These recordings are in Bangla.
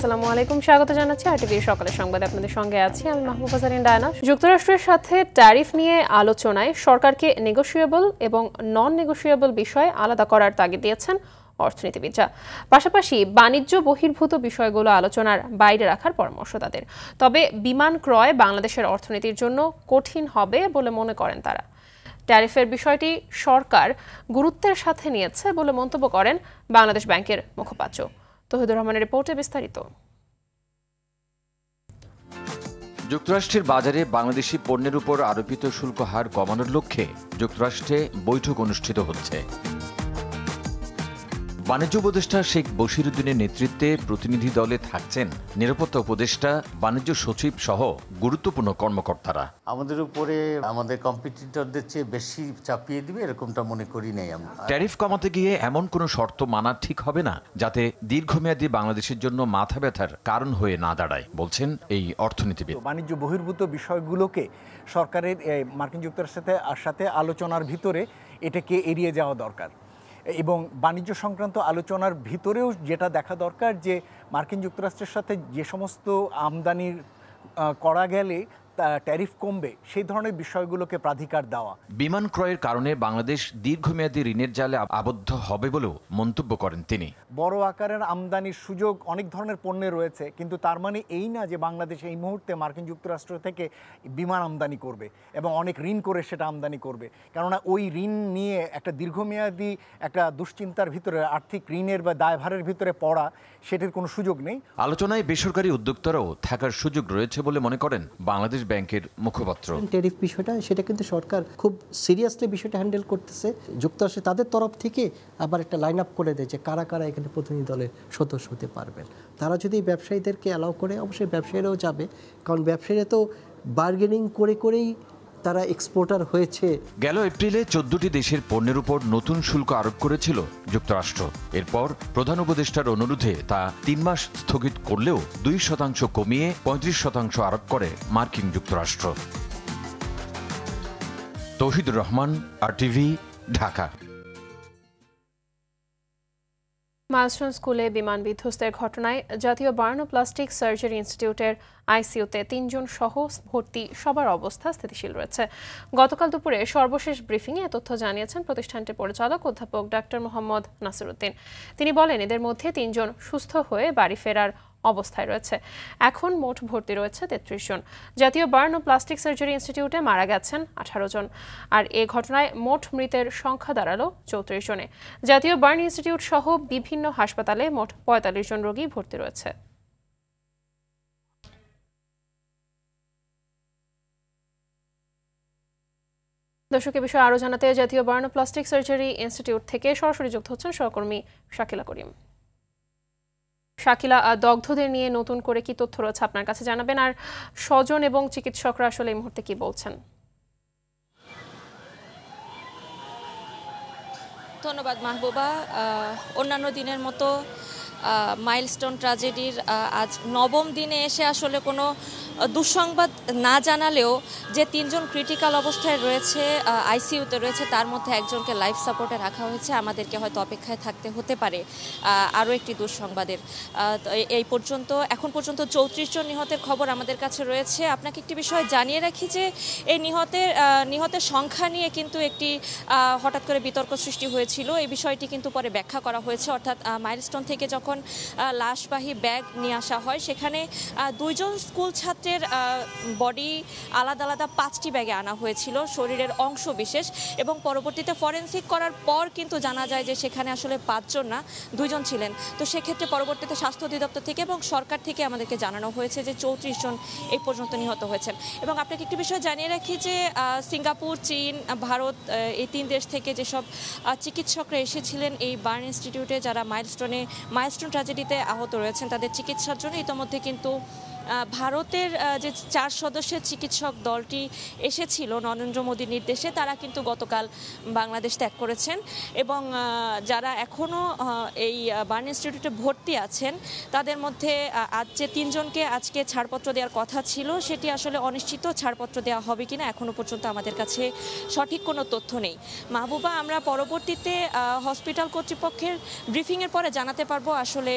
আসসালামু আলাইকুম, স্বাগত জানাচ্ছি আরটিভি সকালের সংবাদে। আপনাদের সঙ্গে আছি আমি মাহবুবা জারিন ডায়না। যুক্তরাষ্ট্রের সাথে ট্যারিফ নিয়ে আলোচনায় সরকারকে নেগোশিয়েবল এবং নন নেগোশিয়েবল বিষয় আলাদা করার তাগিদ দিয়েছেন অর্থনীতিবিদরা। পাশাপাশি বাণিজ্য বহির্ভূত বিষয়গুলো আলোচনার বাইরে রাখার পরামর্শ তাদের। তবে বিমান ক্রয় বাংলাদেশের অর্থনীতির জন্য কঠিন হবে বলে মনে করেন তারা। ট্যারিফের বিষয়টি সরকার গুরুত্বের সাথে নিয়েছে বলে মন্তব্য করেন বাংলাদেশ ব্যাংকের মুখপাত্র। তৌহিদুর রহমানের রিপোর্টে বিস্তারিত। যুক্তরাষ্ট্রের বাজারে বাংলাদেশি পণ্যের উপর আরোপিত শুল্ক হার কমানোর লক্ষ্যে যুক্তরাষ্ট্রে বৈঠক অনুষ্ঠিত হচ্ছে। বাণিজ্য উপদেষ্টা শেখ বশিরউদ্দিনের নেতৃত্বে প্রতিনিধি দলে থাকছেন নিরাপত্তা উপদেষ্টা, বাণিজ্য সচিব সহ গুরুত্বপূর্ণ কর্মকর্তারা। আমাদের উপরে আমাদের কম্পিটিটরদের চেয়ে বেশি চাপিয়ে দিবে এরকমটা মনে করি নাই আমরা। ট্যারিফ কমাতে গিয়ে এমন কোনো শর্ত মানা ঠিক হবে না যাতে দীর্ঘমেয়াদী বাংলাদেশের জন্য মাথা ব্যথার কারণ হয়ে না দাঁড়ায়, বলছেন এই অর্থনীতিবিদ। বাণিজ্য বহির্ভূত বিষয়গুলোকে সরকারের মার্কিন যুক্তরাষ্ট্রের সাথে আলোচনার ভিতরে এটাকে এড়িয়ে যাওয়া দরকার এবং বাণিজ্য সংক্রান্ত আলোচনার ভিতরেও যেটা দেখা দরকার যে মার্কিন যুক্তরাষ্ট্রের সাথে যে সমস্ত আমদানির করা গেলে ট্যারিফ কমবে সেই ধরনের বিষয়গুলোকে প্রাধিকার দেওয়া। বিমান ক্রয়ের কারণে বাংলাদেশ দীর্ঘমেয়াদী ঋণের জালে আবদ্ধ হবে বলেও মন্তব্য করেন তিনি। বড় আকারের আমদানির সুযোগ অনেক ধরনের পণ্যে রয়েছে, কিন্তু তার মানে এই না যে বাংলাদেশ এই মুহূর্তে মার্কিন যুক্তরাষ্ট্র থেকে বিমান আমদানি করবে এবং অনেক ঋণ করে সেটা আমদানি করবে। কেননা ওই ঋণ নিয়ে একটা দীর্ঘমেয়াদী একটা দুশ্চিন্তার ভিতরে, আর্থিক ঋণের বা দায়ভারের ভিতরে পড়া, সেটার কোনো সুযোগ নেই। আলোচনায় বেসরকারি উদ্যোক্তারাও থাকার সুযোগ রয়েছে বলে মনে করেন বাংলাদেশ ব্যাংকের মুখপাত্র। ট্যারিফ বিষয়টা সেটা কিন্তু সরকার খুব সিরিয়াসলি বিষয়টা হ্যান্ডেল করতেছে। যুক্তরাষ্ট্রে তাদের তরফ থেকে আবার একটা লাইন আপ করে দেয় যে কারা কারা এখানে প্রতিনিধি দলের সদস্য হতে পারবেন। তারা যদি ব্যবসায়ীদেরকে অ্যালাউ করে, অবশ্যই ব্যবসায়ীরাও যাবে, কারণ ব্যবসায়ীরা তো বার্গেনিং করে করেই তারা এক্সপোর্টার হয়েছে। গেল এপ্রিলে 14টি দেশের পণ্যের উপর নতুন শুল্ক আরোপ করেছিল যুক্তরাষ্ট্র। এরপর প্রধান উপদেষ্টার অনুরোধে তা 3 মাস স্থগিত করলেও 2% কমিয়ে 35% আরোপ করে মার্কিন যুক্তরাষ্ট্র। তৌহিদুর রহমান, আরটিভি, ঢাকা। মাইলস্টোন স্কুলে বিমান বিধ্বস্তের ঘটনায় জাতীয় বার্ন ও প্লাস্টিক সার্জারি ইনস্টিটিউটের আইসিইউতে 3 জন সহ ভর্তি সবার অবস্থা স্থিতিশীল রয়েছে। গতকাল দুপুরে সর্বশেষ ব্রিফিংয়ে এ তথ্য জানিয়েছেন প্রতিষ্ঠানটির পরিচালক অধ্যাপক ডাক্তার মোহাম্মদ নাসিরউদ্দিন। তিনি বলেন, এদের মধ্যে 3 জন সুস্থ হয়ে বাড়ি ফেরার অবস্থায় রয়েছে। এখন মোট ভর্তি রয়েছে 33 জন। জাতীয় বার্ন ও প্লাস্টিক সার্জারি ইনস্টিটিউটে মারা গেছেন 18 জন, আর এ ঘটনায় মোট মৃতের সংখ্যা দাঁড়ালো 34 জনে। জাতীয় বার্ন ইনস্টিটিউট সহ বিভিন্ন হাসপাতালে মোট 45 জন রোগী ভর্তি রয়েছে। দর্শক, এ বিষয়ে আরও জানাতে জাতীয় বার্ন ও প্লাস্টিক সার্জারি ইনস্টিটিউট থেকে সরাসরি যুক্ত হচ্ছেন সহকর্মী শাকিলা করিম। শাকিলা, দগ্ধদের নিয়ে নতুন করে কি তথ্য রয়েছে আপনার কাছে জানাবেন, আর স্বজন এবং চিকিৎসকরা আসলে এই মুহূর্তে কি বলছেন? ধন্যবাদ মাহবুবা। অন্যান্য দিনের মতো মাইলস্টোন ট্র্যাজেডির আজ 9ম দিনে এসে আসলে কোনো দুঃসংবাদ না জানালেও যে 3 জন ক্রিটিক্যাল অবস্থায় রয়েছে, আইসিইউতে রয়েছে, তার মধ্যে একজনকে লাইফ সাপোর্টে রাখা হয়েছে। আমাদেরকে হয়তো অপেক্ষায় থাকতে হতে পারে আরও একটি দুঃসংবাদের। এখন পর্যন্ত 34 জন নিহতের খবর আমাদের কাছে রয়েছে। আপনাকে একটি বিষয় জানিয়ে রাখি যে এই নিহতের সংখ্যা নিয়ে কিন্তু একটি হঠাৎ করে বিতর্ক সৃষ্টি হয়েছিল। এই বিষয়টি কিন্তু পরে ব্যাখ্যা করা হয়েছে। অর্থাৎ মাইলস্টোন থেকে যখন লাশবাহী ব্যাগ নিয়ে আসা হয়, সেখানে 2 জন স্কুল ছাত্রের বডি আলাদা আলাদা 5টি ব্যাগে আনা হয়েছিল, শরীরের অংশ বিশেষ, এবং পরবর্তীতে ফরেনসিক করার পর কিন্তু জানা যায় যে সেখানে আসলে 5 জন না 2 জন ছিলেন। তো সেক্ষেত্রে পরবর্তীতে স্বাস্থ্য অধিদপ্তর থেকে এবং সরকার থেকে আমাদেরকে জানানো হয়েছে যে 34 জন এই পর্যন্ত নিহত হয়েছেন। এবং আপনাকে একটি বিষয় জানিয়ে রাখি যে সিঙ্গাপুর, চীন, ভারত, এই 3 দেশ থেকে যেসব চিকিৎসকরা এসেছিলেন এই বার্ন ইনস্টিটিউটে, যারা মাইলস্টোন ট্র্যাজেডিতে আহত রয়েছেন, তাদের চিকিৎসার জন্য ইতোমধ্যে কিন্তু ভারতের যে 4 সদস্যের চিকিৎসক দলটি এসেছিল নরেন্দ্র মোদীর নির্দেশে, তারা কিন্তু গতকাল বাংলাদেশ ত্যাগ করেছেন এবং যারা এখনও এই বার্ন ইনস্টিটিউটে ভর্তি আছেন তাদের মধ্যে আজ যে 3 জনকে আজকে ছাড়পত্র দেওয়ার কথা ছিল সেটি আসলে অনিশ্চিত। ছাড়পত্র দেওয়া হবে কিনা এখনো পর্যন্ত আমাদের কাছে সঠিক কোনো তথ্য নেই। মাহবুবা, আমরা পরবর্তীতে হসপিটাল কর্তৃপক্ষের ব্রিফিংয়ের পরে জানাতে পারবো আসলে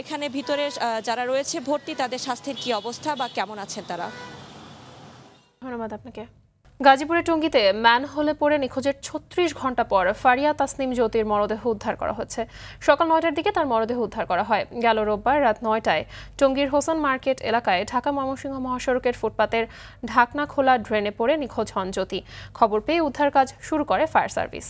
এখানে ভিতরে যারা রয়েছে ভর্তি তাদের স্বাস্থ্যের কি অবস্থা বা কেমন আছেন তারা। ধন্যবাদ আপনাকে। গাজীপুরের টঙ্গীতে ম্যানহোলে পড়ে নিখোঁজের 36 ঘন্টা পর ফারিয়া তাসনিম জ্যোতির মরদেহ উদ্ধার করা হচ্ছে। সকাল 9টার দিকে তার মরদেহ উদ্ধার করা হয়। গেল রোববার রাত 9টায় টঙ্গীর হোসেন মার্কেট এলাকায় ঢাকা ময়মনসিংহ মহাসড়কের ফুটপাতের ঢাকনা খোলা ড্রেনে পড়ে নিখোঁজ হন জ্যোতি। খবর পেয়ে উদ্ধার কাজ শুরু করে ফায়ার সার্ভিস।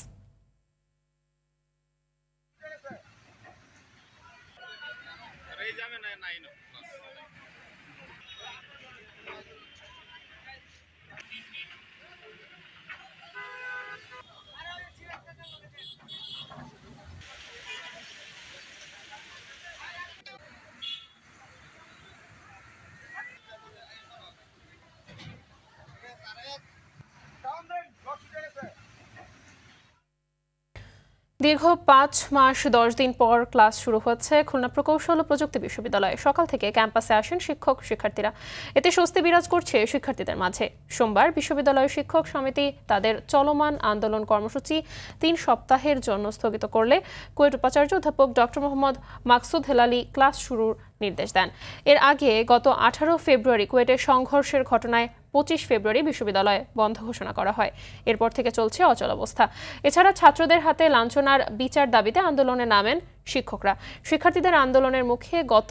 দীর্ঘ 5 মাস 10 দিন পর ক্লাস শুরু হচ্ছে খুলনা প্রকৌশল ও প্রযুক্তি বিশ্ববিদ্যালয়ে। সকাল থেকে ক্যাম্পাসে আসেন শিক্ষক শিক্ষার্থীরা। এতে স্বস্তি বিরাজ করছে শিক্ষার্থীদের মাঝে। সোমবার বিশ্ববিদ্যালয়ের শিক্ষক সমিতি তাদের চলমান আন্দোলন কর্মসূচি 3 সপ্তাহের জন্য স্থগিত করলে কুয়েট উপাচার্য অধ্যাপক ডক্টর মোহাম্মদ মাকসুদ হেলালি ক্লাস শুরুর নির্দেশ দেন। এর আগে গত 18 ফেব্রুয়ারি কুয়েটের সংঘর্ষের ঘটনায় 25 ফেব্রুয়ারি বিশ্ববিদ্যালয় বন্ধ ঘোষণা করা হয়। এরপর থেকে চলছে অচলাবস্থা। এছাড়া ছাত্রদের হাতে লাঞ্ছনার বিচার দাবিতে আন্দোলনে নামেন শিক্ষকরা। শিক্ষার্থীদের আন্দোলনের মুখে গত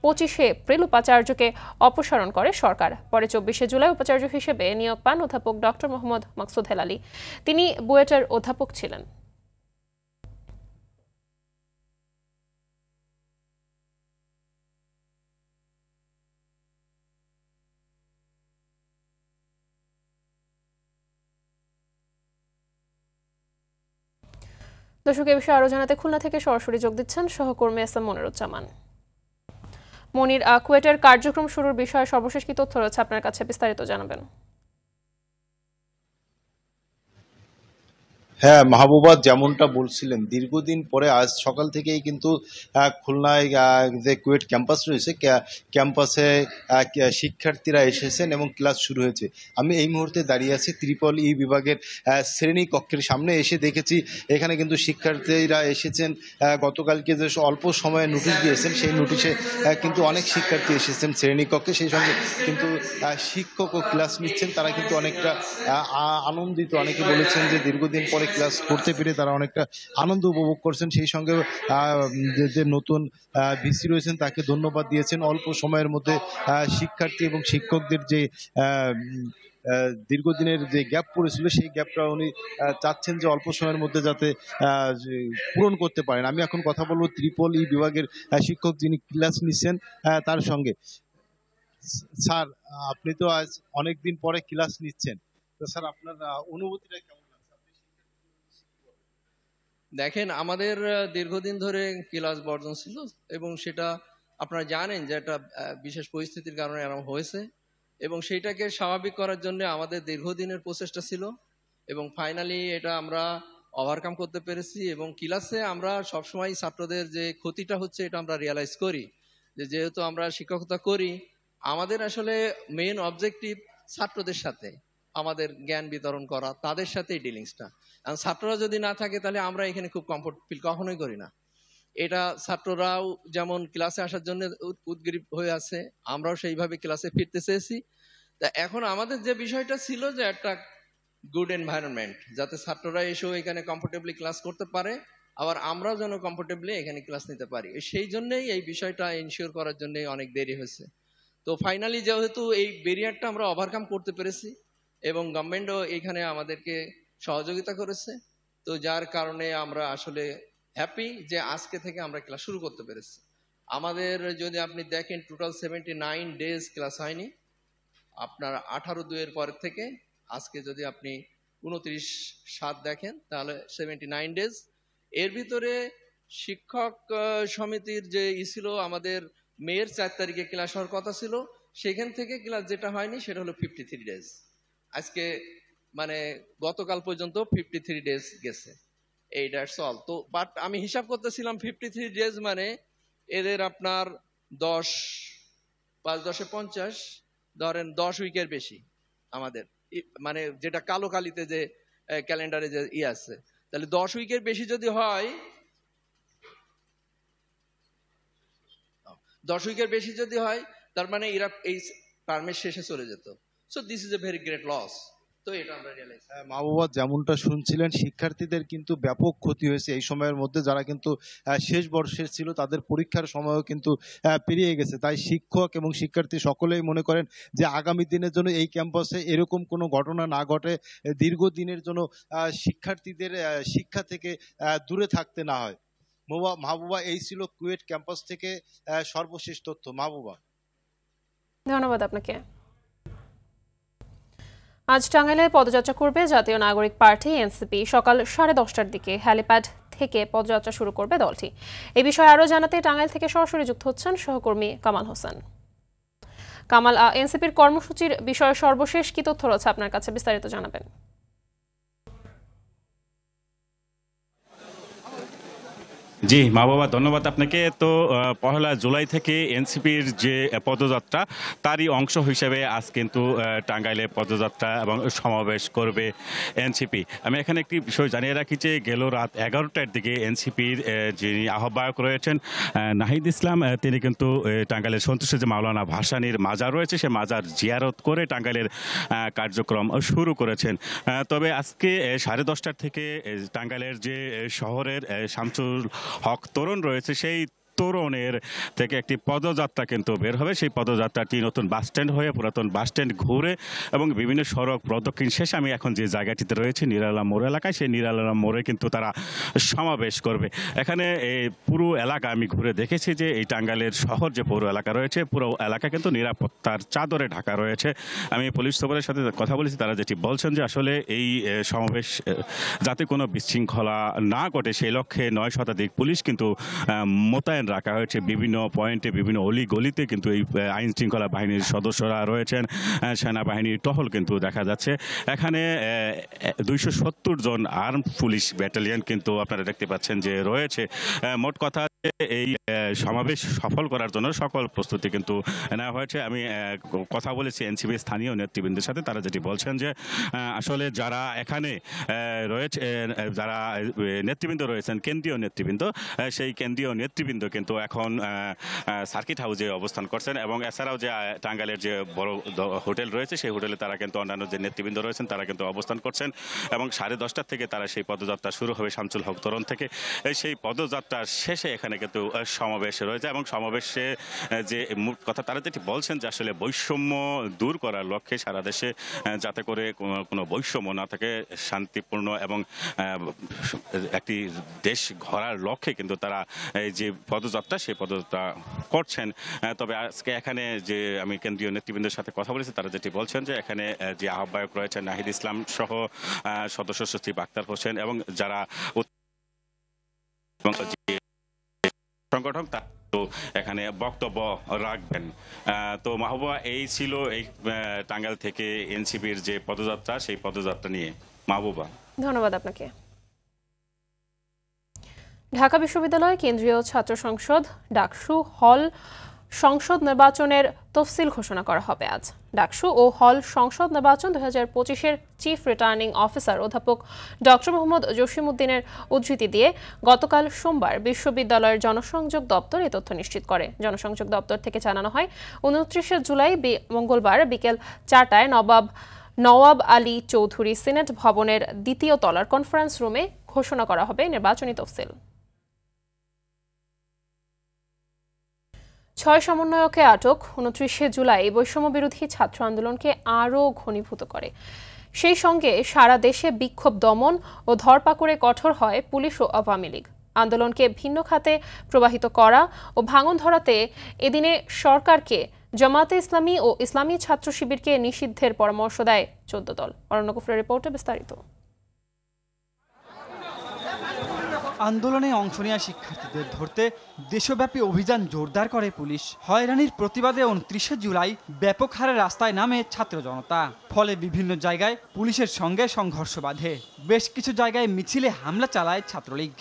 25 এপ্রিল উপাচার্যকে অপসারণ করে সরকার। পরে 24 জুলাই উপাচার্য হিসেবে নিয়োগ পান অধ্যাপক ডক্টর মোহাম্মদ মাকসুদ হেলালি। তিনি বুয়েটের অধ্যাপক ছিলেন। দর্শক, এ বিষয়ে আরো জানাতে খুলনা থেকে সরাসরি যোগ দিচ্ছেন সহকর্মী এস এম মনিরুজ্জামান। মনির, কুয়েটের কার্যক্রম শুরুর বিষয়ে সর্বশেষ কি তথ্য রয়েছে আপনার কাছে, বিস্তারিত জানাবেন। হ্যাঁ মাহবুবা, যেমনটা বলছিলেন দীর্ঘদিন পরে আজ সকাল থেকেই কিন্তু খুলনায় যে কুয়েট ক্যাম্পাস রয়েছে ক্যাম্পাসে শিক্ষার্থীরা এসেছেন এবং ক্লাস শুরু হয়েছে। আমি এই মুহূর্তে দাঁড়িয়ে আছি ই বিভাগের শ্রেণী কক্ষের সামনে। এসে দেখেছি এখানে কিন্তু শিক্ষার্থীরা এসেছেন। গতকালকে যে অল্প সময়ে নোটিশ দিয়েছেন সেই নোটিশে কিন্তু অনেক শিক্ষার্থী এসেছেন শ্রেণী কক্ষে। সেই সঙ্গে কিন্তু শিক্ষকও ক্লাস নিচ্ছেন। তারা কিন্তু অনেকটা আনন্দিত। অনেকে বলেছেন যে দীর্ঘদিন পরে ক্লাস করতে পেরে তারা অনেকটা আনন্দ উপভোগ করছেন। সেই সঙ্গে যে নতুন ভিসি রয়েছেন তাকে ধন্যবাদ দিয়েছেন। অল্প সময়ের মধ্যে শিক্ষার্থী এবং শিক্ষকদের যে দীর্ঘদিনের যে গ্যাপ পড়েছিল সেই গ্যাপটা উনি চাচ্ছেন যে অল্প সময়ের মধ্যে যাতে পূরণ করতে পারেন। আমি এখন কথা বলবো ই বিভাগের শিক্ষক যিনি ক্লাস নিচ্ছেন তার সঙ্গে। স্যার, আপনি তো আজ অনেকদিন পরে ক্লাস নিচ্ছেন, তো স্যার আপনার অনুভূতিটা কেমন? দেখেন, আমাদের দীর্ঘদিন ধরে ক্লাস বর্জন ছিল এবং সেটা আপনারা জানেন যে একটা বিশেষ পরিস্থিতির কারণে এরকম হয়েছে এবং সেইটাকে স্বাভাবিক করার জন্য আমাদের দীর্ঘদিনের প্রচেষ্টা ছিল এবং ফাইনালি এটা আমরা ওভারকাম করতে পেরেছি। এবং ক্লাসে আমরা সবসময় ছাত্রদের যে ক্ষতিটা হচ্ছে এটা আমরা রিয়ালাইজ করি যে যেহেতু আমরা শিক্ষকতা করি, আমাদের আসলে মেইন অবজেক্টিভ ছাত্রদের সাথে আমাদের জ্ঞান বিতরণ করা, তাদের সাথেই ডিলিংসটা। ছাত্ররা যদি না থাকে তাহলে আমরা এখানে খুব কমফোর্ট ফিল কখনোই করি না। এটা ছাত্ররাও যেমন ক্লাসে আসার জন্য উদ্গ্রীব হয়ে আছে, আমরাও সেইভাবে ক্লাসে ফিরতে চেয়েছি। তা এখন আমাদের যে বিষয়টা ছিল যে একটা গুড এনভায়রনমেন্ট, যাতে ছাত্ররা এসেও এখানে কমফোর্টেবলি ক্লাস করতে পারে, আবার আমরাও যেন কমফোর্টেবলি এখানে ক্লাস নিতে পারি। সেই জন্যই এই বিষয়টা ইনশিওর করার জন্য অনেক দেরি হয়েছে। তো ফাইনালি যেহেতু এই ব্যারিয়ারটা আমরা ওভারকাম করতে পেরেছি এবং গভর্নমেন্টও এখানে আমাদেরকে সহযোগিতা করেছে, তো যার কারণে আমরা আসলে হ্যাপি যে আজকে থেকে আমরা ক্লাস শুরু করতে পেরেছি। আমাদের যদি আপনি দেখেন টোটাল 79 ডেজ ক্লাস হয়নি আপনার 18/2 পর থেকে। আজকে যদি আপনি 29/7 দেখেন তাহলে 79 ডেজ। এর ভিতরে শিক্ষক সমিতির যে ছিল আমাদের মের 4 তারিখে ক্লাস হওয়ার কথা ছিল, সেখান থেকে ক্লাস যেটা হয়নি সেটা হলো 53 ডেজ। আজকে মানে গতকাল পর্যন্ত 53 ডেজ গেছে, এই দ্যাটস অল। তো বাট আমি হিসাব করতেছিলাম 53 ডেজ মানে এদের আপনার 10 5 10 50 ধরেন 10 উইকের বেশি আমাদের, মানে যেটা কালো কালিতে যে ক্যালেন্ডারে যে আছে, তাহলে 10 উইকের বেশি যদি হয়, 10 উইকের বেশি যদি হয়, তার মানে এরা এই টার্মের শেষে চলে যেত। So this is a very great loss. তো এটা আমরা রিয়েলাইজ, মা বাবা যেমনটা শুনছিলেন, শিক্ষার্থীদের কিন্তু ব্যাপক ক্ষতি হয়েছে এই সময়ের মধ্যে। যারা কিন্তু শেষ বর্ষের ছিল তাদের পরীক্ষার সময়ও কিন্তু পেরিয়ে গেছে। তাই শিক্ষক এবং শিক্ষার্থী সকলেই মনে করেন যে আগামী দিনের জন্য এই ক্যাম্পাসে এরকম কোনো ঘটনা না ঘটে, দীর্ঘদিনের জন্য শিক্ষার্থীদের শিক্ষা থেকে দূরে থাকতে না হয়। মাহবুবা, এই ছিল কুয়েট ক্যাম্পাস থেকে সর্বশেষ তথ্য। মাহবুবা, ধন্যবাদ আপনাকে। আজ টাঙ্গাইলে পদযাত্রা করবে জাতীয় নাগরিক পার্টি এনসিপি। সকাল 10:30টার দিকে হ্যালিপ্যাড থেকে পদযাত্রা শুরু করবে দলটি। এই বিষয়ে আরও জানাতে টাঙ্গাইল থেকে সরাসরি যুক্ত হচ্ছেন সহকর্মী কামাল হোসেন। কামাল, এনসিপির কর্মসূচির বিষয়ে সর্বশেষ কি তথ্য রয়েছে আপনার কাছে, বিস্তারিত জানাবেন। জি মা বাবা, ধন্যবাদ আপনাকে। তো 1 জুলাই থেকে এনসিপির যে পদযাত্রা তারই অংশ হিসেবে আজ কিন্তু টাঙ্গাইলে পদযাত্রা এবং সমাবেশ করবে এনসিপি। আমি এখানে একটি বিষয় জানিয়ে রাখি যে গেল রাত 11টার দিকে এনসিপির যিনি আহ্বায়ক রয়েছেন নাহিদ ইসলাম, তিনি কিন্তু টাঙ্গাইলের সন্তুষ্ট যে মাওলানা ভাসানীর মাজার রয়েছে সে মাজার জিয়ারত করে টাঙ্গাইলের কার্যক্রম শুরু করেছেন। তবে আজকে 10:30টার থেকে টাঙ্গাইলের যে শহরের শামসুল হক তোরণ রয়েছে সেই তোরণের থেকে একটি পদযাত্রা কিন্তু বের হবে। সেই পদযাত্রাটি নতুন বাসস্ট্যান্ড হয়ে পুরাতন বাসস্ট্যান্ড ঘুরে এবং বিভিন্ন সড়ক প্রদক্ষিণ শেষে আমি এখন যে জায়গাটিতে রয়েছে নিরালা মোড় এলাকায়, সেই নিরালা মোড়ে কিন্তু তারা সমাবেশ করবে। এখানে এই পুরো এলাকা আমি ঘুরে দেখেছি যে এই টাঙ্গাইলের শহর যে পৌর এলাকা রয়েছে পুরো এলাকা কিন্তু নিরাপত্তার চাদরে ঢাকা রয়েছে। আমি পুলিশ সুপারের সাথে কথা বলেছি, তারা যেটি বলছেন যে আসলে এই সমাবেশ যাতে কোনো বিশৃঙ্খলা না ঘটে সেই লক্ষ্যে 9 শতাধিক পুলিশ কিন্তু মোতায়েন রাখা হয়েছে। বিভিন্ন পয়েন্টে বিভিন্ন অলি গলিতে কিন্তু এই আইন শৃঙ্খলা বাহিনীর সদস্যরা রয়েছেন, সেনাবাহিনীর টহল কিন্তু দেখা যাচ্ছে। এখানে 270 জন আর্ম পুলিশ ব্যাটালিয়ন কিন্তু আপনারা দেখতে পাচ্ছেন যে রয়েছে। মোট কথা এই সমাবেশ সফল করার জন্য সকল প্রস্তুতি কিন্তু নেওয়া হয়েছে। আমি কথা বলেছি এনসিপি স্থানীয় নেতৃবৃন্দের সাথে, তারা যেটি বলছেন যে আসলে যারা এখানে রয়েছে, যারা নেতৃবৃন্দ রয়েছেন কেন্দ্রীয় নেতৃবৃন্দ, সেই কেন্দ্রীয় নেতৃবৃন্দ কিন্তু এখন সার্কিট হাউসে অবস্থান করছেন এবং এছাড়াও যে টাঙ্গাইলের যে বড় হোটেল রয়েছে সেই হোটেলে তারা কিন্তু অন্যান্য যে নেতৃবৃন্দ রয়েছেন তারা কিন্তু অবস্থান করছেন এবং 10:30টার থেকে তারা সেই পদযাত্রা শুরু হবে শামসুল হক তোরণ থেকে। সেই পদযাত্রার শেষে এখানে কিন্তু সমাবেশ রয়েছে এবং সমাবেশে যে মূল কথা তারা যেটি বলছেন যে আসলে বৈষম্য দূর করার লক্ষ্যে সারা দেশে যাতে করে কোনো বৈষম্য না থাকে, শান্তিপূর্ণ এবং একটি দেশ গড়ার লক্ষ্যে কিন্তু তারা এই যে পদযাত্রা সেই পদযাত্রা করছেন। তবে আজকে এখানে যে আমি কেন্দ্রীয় নেতৃবৃন্দের সাথে কথা বলেছি তারা যেটি বলছেন যে এখানে যে আহ্বায়ক রয়েছেন নাহিদ ইসলাম সহ সদস্য সচিব আক্তার হোসেন এবং যারা সংগঠক তো এখানে বক্তব্য রাখবেন। তো মাহবুবা, এই ছিল এই টাঙ্গাইল থেকে এনসিপির যে পদযাত্রা সেই পদযাত্রা নিয়ে। মাহবুবা, ধন্যবাদ আপনাকে। ঢাকা বিশ্ববিদ্যালয় কেন্দ্রীয় ছাত্র সংসদ ডাকসু হল সংসদ নির্বাচনের তফসিল ঘোষণা করা হবে আজ। ডাকসু ও হল সংসদ নির্বাচন 2025-এর চিফ রিটার্নিং অফিসার অধ্যাপক ডক্টর মোহাম্মদ জসিমউদ্দিনের উদ্ধৃতি দিয়ে গতকাল সোমবার বিশ্ববিদ্যালয়ের জনসংযোগ দপ্তর এই তথ্য নিশ্চিত করে। জনসংযোগ দপ্তর থেকে জানানো হয় 29 জুলাই মঙ্গলবার বিকেল 4টায় নওয়াব আলী চৌধুরী সিনেট ভবনের 2য় তলার কনফারেন্স রুমে ঘোষণা করা হবে নির্বাচনী তফসিল। 6 সমন্বয়কে আটক 29 জুলাই বৈষম্য বিরোধী ছাত্র আন্দোলনকে আরও ঘনীভূত করে। সেই সঙ্গে সারা দেশে বিক্ষোভ দমন ও ধরপাকড়ে কঠোর হয় পুলিশ ও আওয়ামী লীগ। আন্দোলনকে ভিন্ন খাতে প্রবাহিত করা ও ভাঙন ধরাতে এদিনে সরকারকে জামায়াতে ইসলামী ও ইসলামী ছাত্র শিবিরকে নিষিদ্ধের পরামর্শ দেয় 14 দল। অরণ্য গফুরের রিপোর্টে বিস্তারিত। আন্দোলনে অংশ নেওয়া শিক্ষার্থীদের ছাত্রলীগদের ধরতে দেশব্যাপী অভিযান জোরদার করে পুলিশ। হয়রানির প্রতিবাদে 29 জুলাই ব্যাপক হারে রাস্তায় নামে ছাত্র জনতা। ফলে বিভিন্ন জায়গায় পুলিশের সঙ্গে সংঘর্ষ বাধে। বেশ কিছু জায়গায় মিছিলে হামলা চালায় ছাত্রলীগ।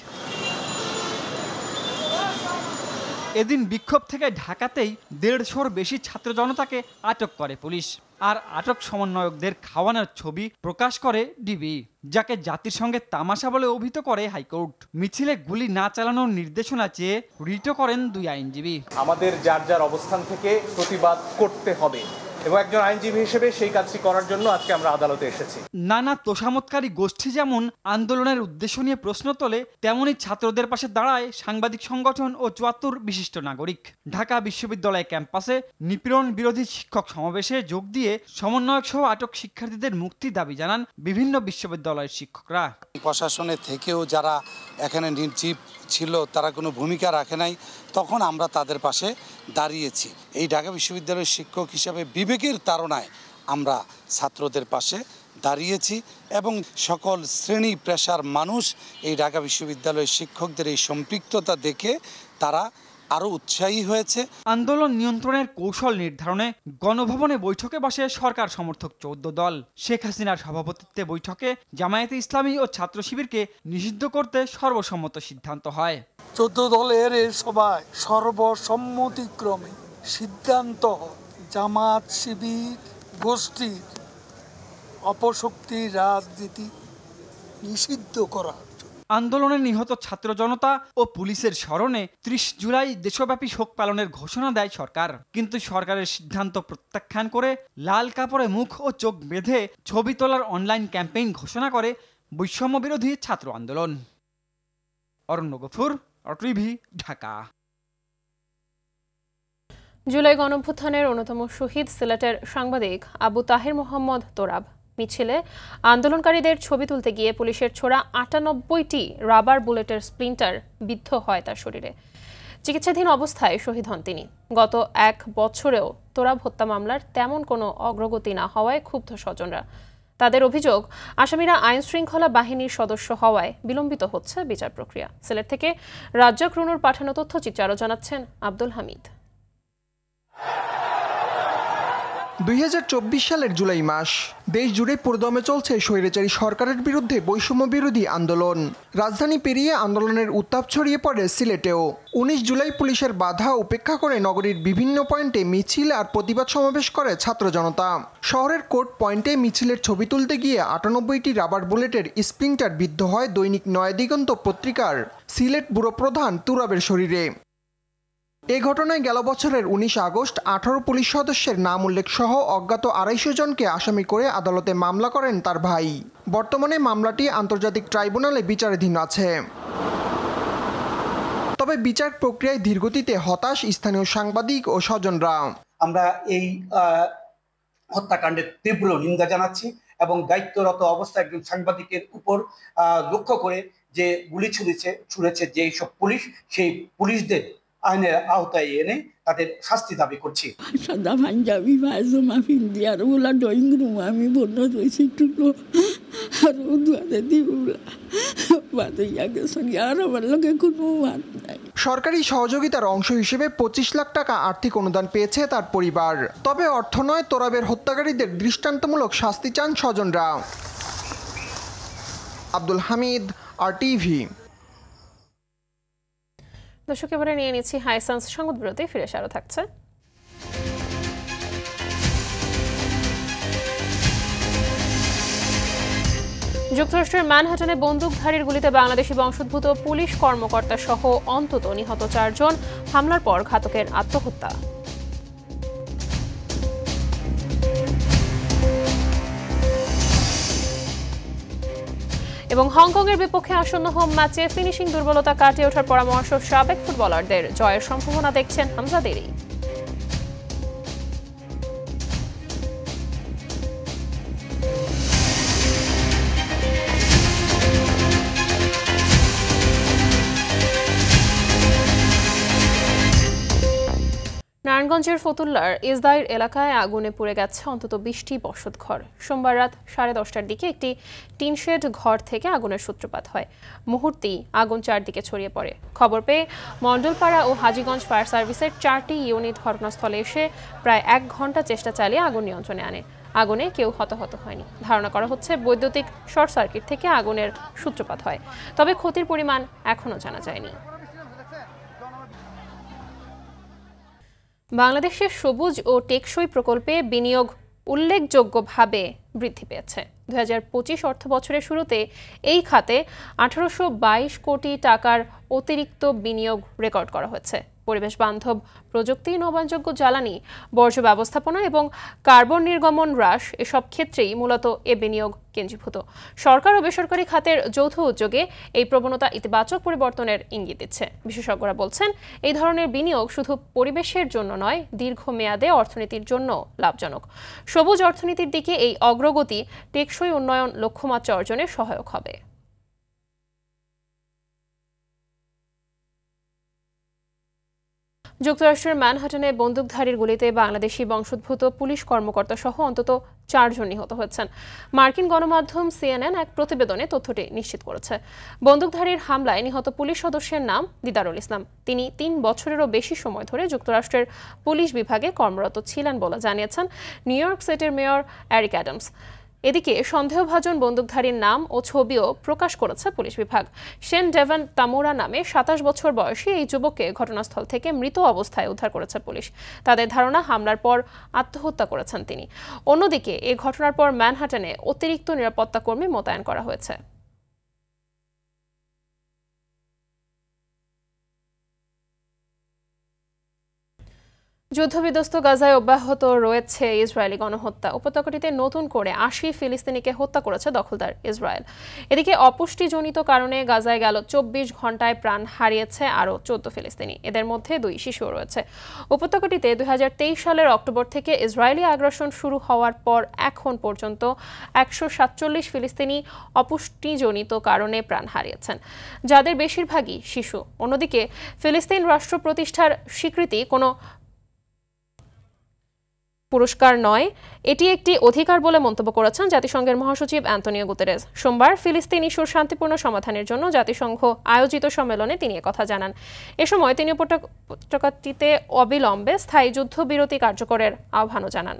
এদিন বিক্ষোভ থেকে ঢাকাতেই 150-র বেশি ছাত্র জনতাকে আটক করে পুলিশ। আর আটক সমন্বয়কদের খাওয়ানোর ছবি প্রকাশ করে ডিবি, যাকে জাতিসংঘের তামাশা বলে অভিহিত করে হাইকোর্ট। মিছিলে গুলি না চালানোর নির্দেশনা চেয়ে রিটও করেন 2 আইনজীবী। আমাদের যার যার অবস্থান থেকে প্রতিবাদ করতে হবে এবং একজন আইনজীবী হিসেবে সেই কাজটি করার জন্য আজকে আমরা আদালতে এসেছি। নানা তোষামতকারী গোষ্ঠী যেমন আন্দোলনের উদ্দেশ্য নিয়ে প্রশ্ন তোলে, তেমনি ছাত্রদের পাশে দাঁড়ায় সাংবাদিক সংগঠন ও 74 বিশিষ্ট নাগরিক। ঢাকা বিশ্ববিদ্যালয় ক্যাম্পাসে নিপীড়ন বিরোধী শিক্ষক সমাবেশে যোগ দিয়ে সমন্বয়ক সহ আটক শিক্ষার্থীদের মুক্তি দাবি জানান বিভিন্ন বিশ্ববিদ্যালয়ের শিক্ষকরা। প্রশাসনের থেকেও যারা এখানে নির্জীব ছিল তারা কোনো ভূমিকা রাখে নাই, তখন আমরা তাদের পাশে দাঁড়িয়েছি। এই ঢাকা বিশ্ববিদ্যালয়ের শিক্ষক হিসাবে বিবেকের তাড়নায় আমরা ছাত্রদের পাশে দাঁড়িয়েছি এবং সকল শ্রেণী পেশার মানুষ এই ঢাকা বিশ্ববিদ্যালয়ের শিক্ষকদের এই সম্পৃক্ততা দেখে তারা আরও উৎসাহী হয়েছে। আন্দোলন নিয়ন্ত্রণের কৌশল নির্ধারণে গণভবনে বৈঠকে বসে সরকার সমর্থক 14 দল। শেখ হাসিনার সভাপতিত্বে বৈঠকে জামায়াতে ইসলামী ও ছাত্র শিবিরকে নিষিদ্ধ করতে সর্বসম্মত সিদ্ধান্ত হয়। 14 দলের এই সভায় সর্বসম্মতিক্রমে সিদ্ধান্ত হয় জামাত শিবির গোষ্ঠীর অপশক্তি রাজনীতি নিষিদ্ধ করা। আন্দোলনে নিহত ছাত্র জনতা ও পুলিশের স্মরণে 30 জুলাই দেশব্যাপী শোক পালনের ঘোষণা দেয় সরকার। কিন্তু সরকারের সিদ্ধান্ত প্রত্যাখ্যান করে লাল কাপড়ে মুখ ও চোখ বেঁধে ছবি তোলার অনলাইন ক্যাম্পেইন ঘোষণা করে বৈষম্য বিরোধী ছাত্র আন্দোলন। অরণ্য গফুর, টিভি, ঢাকা। জুলাই গণঅভ্যুত্থানের অন্যতম শহীদ সিলেটের সাংবাদিক আবু তাহের মোহাম্মদ তোরাব মিছিলে আন্দোলনকারীদের ছবি তুলতে গিয়ে পুলিশের ছোড়া 98টি রাবার বুলেটের স্প্লিন্টার বিদ্ধ হয় তার শরীরে। চিকিৎসাধীন অবস্থায় শহীদ হন তিনি। গত 1 বছরেও তোরাব হত্যা মামলার তেমন কোনো অগ্রগতি না হওয়ায় ক্ষুব্ধ স্বজনরা। তাদের অভিযোগ, আসামিরা আইন শৃঙ্খলা বাহিনীর সদস্য হওয়ায় বিলম্বিত হচ্ছে বিচার প্রক্রিয়া। সিলেট থেকে রাজ্জাক রুনুর পাঠানো তথ্যচিত্র আরও জানাচ্ছেন আব্দুল হামিদ। 2024 সালের জুলাই মাস, দেশ জুড়ে পুরোদমে চলছে স্বৈরাচারী সরকারের বিরুদ্ধে বৈষম্য বিরোধী আন্দোলন। রাজধানী পেরিয়ে আন্দোলনের উত্তাপ ছড়িয়ে পড়ে সিলেটেও। 19 জুলাই পুলিশের বাধা উপেক্ষা করে নগরীর বিভিন্ন পয়েন্টে মিছিল আর প্রতিবাদ সমাবেশ করে ছাত্র জনতা। শহরের কোর্ট পয়েন্টে মিছিলের ছবি তুলতে গিয়ে 98টি রাবার বুলেটের স্প্লিন্টার বিদ্ধ হয় দৈনিক নয়াদিগন্ত পত্রিকার সিলেট ব্যুরো প্রধান তুরাবের শরীরে। এ ঘটনায় গেল বছরের 19 আগস্ট 18 পুলিশ সদস্যের নাম উল্লেখ সহ অজ্ঞাত 250 জনকে আসামি করে আদালতে মামলা করেন তার ভাই। বর্তমানে মামলাটি আন্তর্জাতিক ট্রাইব্যুনালে বিচারাধীন আছে। তবে বিচার প্রক্রিয়ায় ধীরগতিতে হতাশ স্থানীয় সাংবাদিক ও স্বজনরা। আমরা এই হত্যাকাণ্ডের তীব্র নিন্দা জানাচ্ছি এবং দায়িত্বরত অবস্থায় একজন সাংবাদিকের উপর লক্ষ্য করে যে গুলি ছুড়েছে যেই সব পুলিশ, সেই পুলিশদের আইনের আওতায় এনে তাদের শাস্তি দাবি করছি। সাদা পাঞ্জাবি পায়জামা পিন্দি আর ওলা ড্রয়িং রুম আমি বন্ধ হয়েছি টুকলো আর দুয়ারে দিবলা বাদইয়া গেছে আর আমার লগে কোনো বাদ নাই। সরকারি সহযোগিতার অংশ হিসেবে 25 লাখ টাকা আর্থিক অনুদান পেয়েছে তার পরিবার। তবে অর্থ নয়, তোরাবের হত্যাকারীদের দৃষ্টান্তমূলক শাস্তি চান স্বজনরা। আব্দুল হামিদ, টিভি। দর্শক, এবারে নিয়ে নিচ্ছি হাইসেন্স সংবাদ বিরতি। ফিরে আরও থাকছে। যুক্তরাষ্ট্রের ম্যানহাটনে বন্দুকধারীর গুলিতে বাংলাদেশি বংশোদ্ভূত পুলিশ কর্মকর্তা সহ অন্তত নিহত 4 জন। হামলার পর ঘাতকের আত্মহত্যা। এবং হংকংয়ের বিপক্ষে আসন্ন হোম ম্যাচে ফিনিশিং দুর্বলতা কাটিয়ে ওঠার পরামর্শ সাবেক ফুটবলারদের। জয়ের সম্ভাবনা দেখছেন হামজা দেরি। নারায়ণগঞ্জ সুনামগঞ্জের ফতুল্লার ইসদাইর এলাকায় আগুনে পুড়ে গেছে অন্তত 20টি বসতঘর। সোমবার রাত 10:30টার দিকে একটি টিনশেড ঘর থেকে আগুনের সূত্রপাত হয়। মুহূর্তেই আগুন চারদিকে ছড়িয়ে পড়ে। খবর পেয়ে মণ্ডলপাড়া ও হাজীগঞ্জ ফায়ার সার্ভিসের 4টি ইউনিট ঘটনাস্থলে এসে প্রায় 1 ঘন্টা চেষ্টা চালিয়ে আগুন নিয়ন্ত্রণে আনে। আগুনে কেউ হতাহত হয়নি। ধারণা করা হচ্ছে বৈদ্যুতিক শর্ট সার্কিট থেকে আগুনের সূত্রপাত হয়, তবে ক্ষতির পরিমাণ এখনো জানা যায়নি। বাংলাদেশের সবুজ ও টেকসই প্রকল্পে বিনিয়োগ উল্লেখযোগ্যভাবে বৃদ্ধি পেয়েছে। 2025 অর্থবছরের শুরুতে এই খাতে 1822 কোটি টাকার অতিরিক্ত বিনিয়োগ রেকর্ড করা হয়েছে। পরিবেশ বান্ধব প্রযুক্তি, নবায়নযোগ্য জ্বালানি, বর্জ্য ব্যবস্থাপনা এবং কার্বন নির্গমন হ্রাস এসব ক্ষেত্রেই মূলত এ বিনিয়োগ কেন্দ্রীভূত। সরকার ও বেসরকারি খাতের যৌথ উদ্যোগে এই প্রবণতা ইতিবাচক পরিবর্তনের ইঙ্গিত দিচ্ছে। বিশেষজ্ঞরা বলছেন, এই ধরনের বিনিয়োগ শুধু পরিবেশের জন্য নয়, দীর্ঘমেয়াদে অর্থনীতির জন্য লাভজনক। সবুজ অর্থনীতির দিকে এই অগ্রগতি টেকসই উন্নয়ন লক্ষ্যমাত্রা অর্জনে সহায়ক হবে। যুক্তরাষ্ট্রের ম্যানহাটনে বন্দুকধারীর গুলিতে বাংলাদেশি বংশোদ্ভূত পুলিশ কর্মকর্তা সহ অন্তত 4 জন নিহত হয়েছেন। মার্কিন গণমাধ্যম CNN এক প্রতিবেদনে তথ্যটি নিশ্চিত করেছে। বন্দুকধারীর হামলায় নিহত পুলিশ সদস্যের নাম দিদারুল ইসলাম। তিনি 3 বছরেরও বেশি সময় ধরে যুক্তরাষ্ট্রের পুলিশ বিভাগে কর্মরত ছিলেন বলে জানিয়েছেন নিউ ইয়র্ক সিটির মেয়র এরিক অ্যাডামস। এদিকে সন্দেহভাজন বন্দুকধারীর নাম ও ছবিও প্রকাশ করেছে পুলিশ বিভাগ। শেন ডেভন তামুরা নামে 27 বছর বয়সী এই যুবককে ঘটনাস্থল থেকে মৃত অবস্থায় উদ্ধার করেছে পুলিশ। তাদের ধারণা, হামলার পর আত্মহত্যা করেছেন তিনি। অন্যদিকে এই ঘটনার পর ম্যানহাটনে অতিরিক্ত নিরাপত্তা কর্মী মোতায়েন করা হয়েছে। যুদ্ধবিধ্বস্ত গাজায় অব্যাহত রয়েছে ইসরায়েলি গণহত্যা। উপত্যকাটিতে নতুন করে 80 ফিলিস্তিনিকে হত্যা করেছে দখলদার ইসরায়েল। এদিকে অপুষ্টিজনিত কারণে গাজায় গেল 24 ঘন্টায় প্রাণ হারিয়েছে আরও 14 ফিলিস্তিনি। এদের মধ্যে 2 শিশুও রয়েছে। উপত্যকাটিতে 2023 সালের অক্টোবর থেকে ইসরায়েলি আগ্রাসন শুরু হওয়ার পর এখন পর্যন্ত 147 ফিলিস্তিনি অপুষ্টিজনিত কারণে প্রাণ হারিয়েছেন, যাদের বেশিরভাগই শিশু। অন্যদিকে ফিলিস্তিন রাষ্ট্র প্রতিষ্ঠার স্বীকৃতি কোনো পুরস্কার নয়, এটি একটি অধিকার বলে মন্তব্য করেছেন জাতিসংঘের মহাসচিব অ্যান্তোনিও গুতেরেস। সোমবার ফিলিস্তিন ইস্যুর শান্তিপূর্ণ সমাধানের জন্য জাতিসংঘ আয়োজিত সম্মেলনে তিনি একথা জানান। এ সময় তিনি উপত্যকাটিতে অবিলম্বে স্থায়ী যুদ্ধবিরতি কার্যকরের আহ্বানও জানান।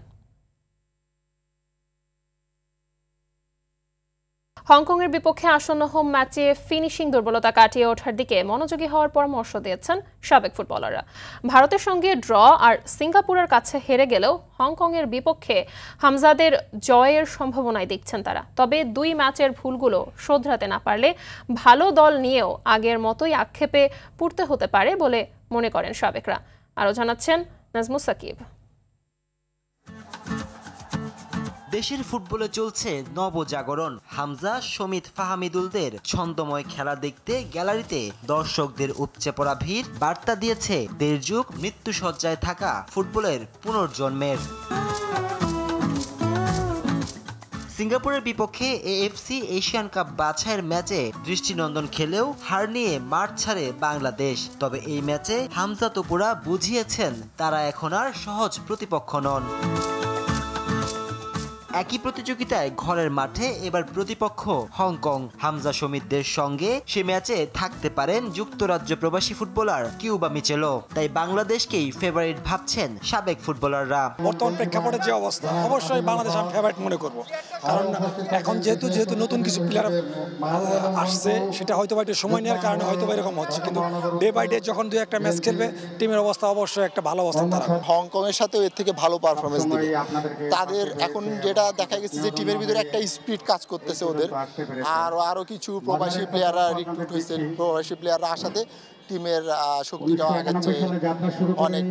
হংকংয়ের বিপক্ষে আসন্ন হোম ম্যাচে ফিনিশিং দুর্বলতা কাটিয়ে ওঠার দিকে মনোযোগী হওয়ার পরামর্শ দিয়েছেন সাবেক ফুটবলাররা। ভারতের সঙ্গে ড্র আর সিঙ্গাপুরের কাছে হেরে গেলেও হংকংয়ের বিপক্ষে হামজাদের জয়ের সম্ভাবনাই দেখছেন তারা। তবে 2 ম্যাচের ভুলগুলো শোধরাতে না পারলে ভালো দল নিয়েও আগের মতোই আক্ষেপে পড়তে হতে পারে বলে মনে করেন সাবেকরা। আরও জানাচ্ছেন নাজমুস সাকিব। দেশের ফুটবলে চলছে নবজাগরণ। হামজা, শমিত, ফাহামিদুলদের ছন্দময় খেলা দেখতে গ্যালারিতে দর্শকদের উপচে পড়া ভিড় বার্তা দিয়েছে দেড় যুগ মৃত্যুসজ্জায় থাকা ফুটবলের পুনর্জন্মের। সিঙ্গাপুরের বিপক্ষে এএফসি এশিয়ান কাপ বাছাইয়ের ম্যাচে দৃষ্টিনন্দন খেলেও হার নিয়ে মাঠ ছাড়ে বাংলাদেশ। তবে এই ম্যাচে হামজা তোপুরা বুঝিয়েছেন তারা এখন আর সহজ প্রতিপক্ষ নন। একই প্রতিযোগিতায় ঘরের মাঠে এবার প্রতিপক্ষ হংকং। হামজা শমিতদের সঙ্গে সে ম্যাচে থাকতে পারেন যুক্তরাজ্য প্রবাসী ফুটবলার কিউবা মিচেলো। তাই বাংলাদেশকেই ফেভারিট ভাবছেন সাবেক ফুটবলাররা। বর্তমান প্রেক্ষাপটে যে অবস্থা, অবশ্যই বাংলাদেশ আমি ফেভারিট মনে করব, কারণ এখন যেহেতু নতুন কিছু প্লেয়ার আসছে, সেটা হয়তো একটু সময় নেওয়ার কারণে হয়তো এরকম হচ্ছে, কিন্তু ডে বাই ডে যখন 2-1 ম্যাচ খেলবে টিমের অবস্থা অবশ্যই একটা ভালো অবস্থান তারা। হংকং এর সাথেও এর থেকে ভালো পারফরমেন্স দিবে। তাদের এখন যেটা দেখা গেছে যে টিমের ভিতরে একটা স্পিড কাজ করতেছে ওদের, আর আরো কিছু প্রবাসী প্লেয়াররা রিক্রুট হয়েছে। প্রবাসী প্লেয়াররা আসাতে টিমের শক্তিটা আগের চেয়ে অনেক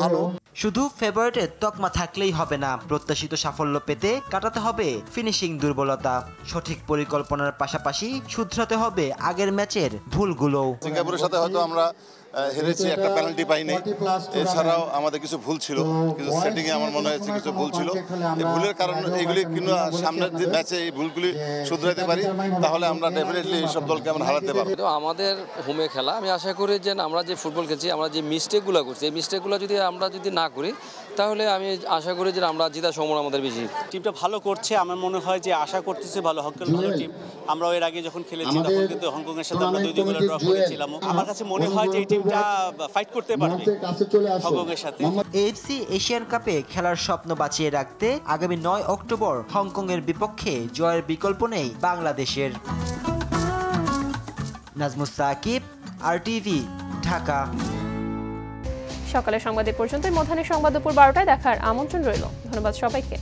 ভালো। শুধু ফেভারিটের তকমা থাকলেই হবে না, প্রত্যাশিত সাফল্য পেতে কাটাতে হবে ফিনিশিং দুর্বলতা। সঠিক পরিকল্পনার পাশাপাশি শুধরাতে হবে আগের ম্যাচের ভুলগুলো। সিঙ্গাপুরের সাথে হয়তো আমরা হেরেছি, একটা পেনাল্টি পাই নাই। এছাড়াও আমাদের কিছু ভুল ছিল, কিছু সেটিংয়ে আমার মনে হয়েছে কিছু ভুল ছিল। এই ভুলের কারণে এগুলি কিন্তু সামনের যে ম্যাচে এই ভুলগুলি শুধরাতে পারি, তাহলে আমরা ডেফিনেটলি এইসব দলকে আমরা হারাতে পারবো। আমাদের হোমে খেলা, আমি আশা করি যে আমরা যে ফুটবল খেলছি, আমরা যে মিস্টেকগুলো করছি, এই মিস্টেকগুলো যদি না করি, তাহলে আমি আশা করি যে আমরা জেতার সম্ভাবনা আমাদের বেশি। টিমটা ভালো করছে, আমার মনে হয় যে আশা করতেছে ভালো ভালো টিম। আমরা এর আগে যখন খেলেছি তখন কিন্তু হংকংয়ের সাথে আমরা 2-2 গোলে ড্র করেছিলাম। আমার কাছে মনে হয় যে এই টিমটা ফাইট করতে পারবে হংকংয়ের সাথে। এএফসি এশিয়ান কাপে খেলার স্বপ্ন বাঁচিয়ে রাখতে আগামী 9 অক্টোবর হংকংয়ের বিপক্ষে জয়ের বিকল্প নেই বাংলাদেশের। নাজমুস সাকিব, RTV, ঢাকা। সকালের সংবাদ পর্যন্তই। মধ্যাহ্নের সংবাদ দুপুর 12টায় দেখার আমন্ত্রণ রইল। ধন্যবাদ সবাইকে।